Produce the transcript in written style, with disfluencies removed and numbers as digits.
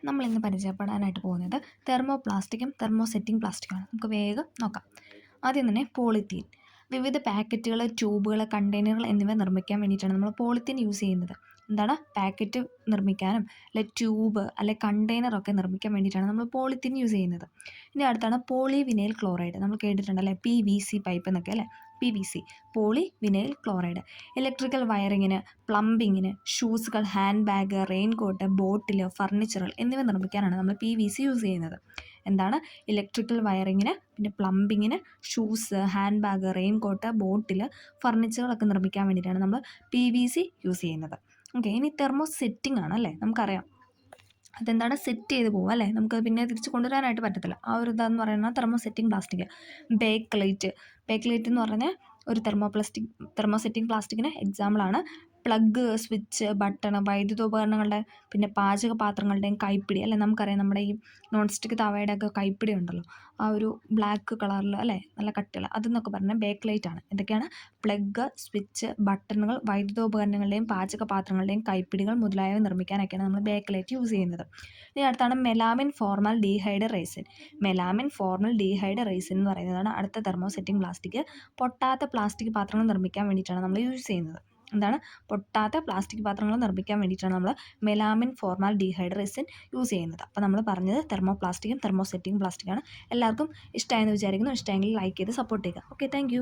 നമ്മളിന്ന് പരിചയപ്പെടാനായിട്ട് പോകുന്നത് തെർമോ പ്ലാസ്റ്റിക്കും തെർമോ സെറ്റിംഗ് പ്ലാസ്റ്റിക്കുമാണ്. നമുക്ക് വേഗം നോക്കാം. ആദ്യം തന്നെ പോളിത്തീൻ. വിവിധ പാക്കറ്റുകൾ, ട്യൂബുകൾ, കണ്ടെയ്നറുകൾ എന്നിവ നിർമ്മിക്കാൻ വേണ്ടിയിട്ടാണ് നമ്മൾ പോളിത്തീൻ യൂസ് ചെയ്യുന്നത്. എന്താണ്? പാക്കറ്റ് നിർമ്മിക്കാനും അല്ലെ ട്യൂബ് അല്ലെ കണ്ടെയ്നറൊക്കെ നിർമ്മിക്കാൻ വേണ്ടിയിട്ടാണ് നമ്മൾ പോളിത്തീൻ യൂസ് ചെയ്യുന്നത്. ഇനി അടുത്താണ് പോളി വിനൈൽ ക്ലോറൈഡ്. നമ്മൾ കേട്ടിട്ടുണ്ടല്ലേ, PVC പൈപ്പ് എന്നൊക്കെ അല്ലേ, PVC poly vinyl chloride. Electrical വയറിങ്ങിന്, പ്ലംബിങ്ങിന്, ഷൂസുകൾ, ഹാൻഡ് ബാഗ്, റെയിൻകോട്ട്, ബോട്ടിൽ, ഫർണിച്ചറുകൾ എന്നിവ നിർമ്മിക്കാനാണ് നമ്മൾ PVC യൂസ് ചെയ്യുന്നത്. എന്താണ്? ഇലക്ട്രിക്കൽ വയറിങ്ങിന്, പിന്നെ പ്ലംബിങ്ങിന്, ഷൂസ്, ഹാൻഡ് ബാഗ്, റെയിൻകോട്ട്, ബോട്ടിൽ, ഫർണിച്ചറുകളൊക്കെ നിർമ്മിക്കാൻ വേണ്ടിയിട്ടാണ് നമ്മൾ PVC യൂസ് ചെയ്യുന്നത്. ഓക്കെ, ഇനി തെർമോ സെറ്റിംഗ് ആണ് അല്ലേ, നമുക്കറിയാം. അതെന്താണ്? സെറ്റ് ചെയ്ത് പോകും അല്ലേ, നമുക്ക് പിന്നെ തിരിച്ച് കൊണ്ടുവരാനായിട്ട് പറ്റത്തില്ല. ആ ഒരു ഇതാന്ന് പറയുന്നത് തെർമോ സെറ്റിംഗ് പ്ലാസ്റ്റിക്. ബേക്ക്ലൈറ്റ് എന്ന് പറഞ്ഞാൽ ഒരു തെർമോ സെറ്റിംഗ് പ്ലാസ്റ്റിക്കിന് എക്സാമ്പിളാണ്. പ്ലഗ്, സ്വിച്ച്, ബട്ടൺ, വൈദ്യുതോപകരണങ്ങളുടെ, പിന്നെ പാചക പാത്രങ്ങളുടെയും കൈപ്പിടി അല്ലേ. നമുക്കറിയാം, നമ്മുടെ ഈ നോൺ സ്റ്റിക്ക് തവയുടെ ഒക്കെ കൈപ്പിടി ഉണ്ടല്ലോ, ആ ഒരു ബ്ലാക്ക് കളറിൽ അല്ലേ, നല്ല കട്ടിയുള്ള, അതെന്നൊക്കെ പറഞ്ഞാൽ ബേക്ക്ലൈറ്റ് ആണ്. എന്തൊക്കെയാണ്? പ്ലഗ്, സ്വിച്ച്, ബട്ടണുകൾ, വൈദ്യുതോപകരണങ്ങളുടെയും പാചക പാത്രങ്ങളുടെയും കൈപ്പിടികൾ മുതലായവ നിർമ്മിക്കാനൊക്കെയാണ് നമ്മൾ ബേക്ക്ലൈറ്റ് യൂസ് ചെയ്യുന്നത്. ഇനി അടുത്താണ് melamine formal ഡീഹൈഡ് Raisen. Melamine formal ഡീഹൈഡ് Raisen എന്ന് പറയുന്നതാണ് അടുത്ത തെർമോ സെറ്റിംഗ് പ്ലാസ്റ്റിക്. പൊട്ടാത്ത പ്ലാസ്റ്റിക് പാത്രങ്ങൾ നിർമ്മിക്കാൻ വേണ്ടിയിട്ടാണ് നമ്മൾ യൂസ് ചെയ്യുന്നത്. എന്താണ്? പൊട്ടാത്ത പ്ലാസ്റ്റിക് പാത്രങ്ങൾ നിർമ്മിക്കാൻ വേണ്ടിയിട്ടാണ് നമ്മൾ മെലാമിൻ ഫോർമാൽ ഡീഹൈഡ് റെസിൻ യൂസ് ചെയ്യുന്നത്. അപ്പോൾ നമ്മൾ പറഞ്ഞത് തെർമോ പ്ലാസ്റ്റിക്കും തെർമോ സെറ്റിംഗ് പ്ലാസ്റ്റിക്കാണ്. എല്ലാവർക്കും ഇഷ്ടമായെന്ന് വിചാരിക്കുന്നു. ഇഷ്ടമെങ്കിൽ ലൈക്ക് ചെയ്ത് സപ്പോർട്ട് ചെയ്യുക. Okay, thank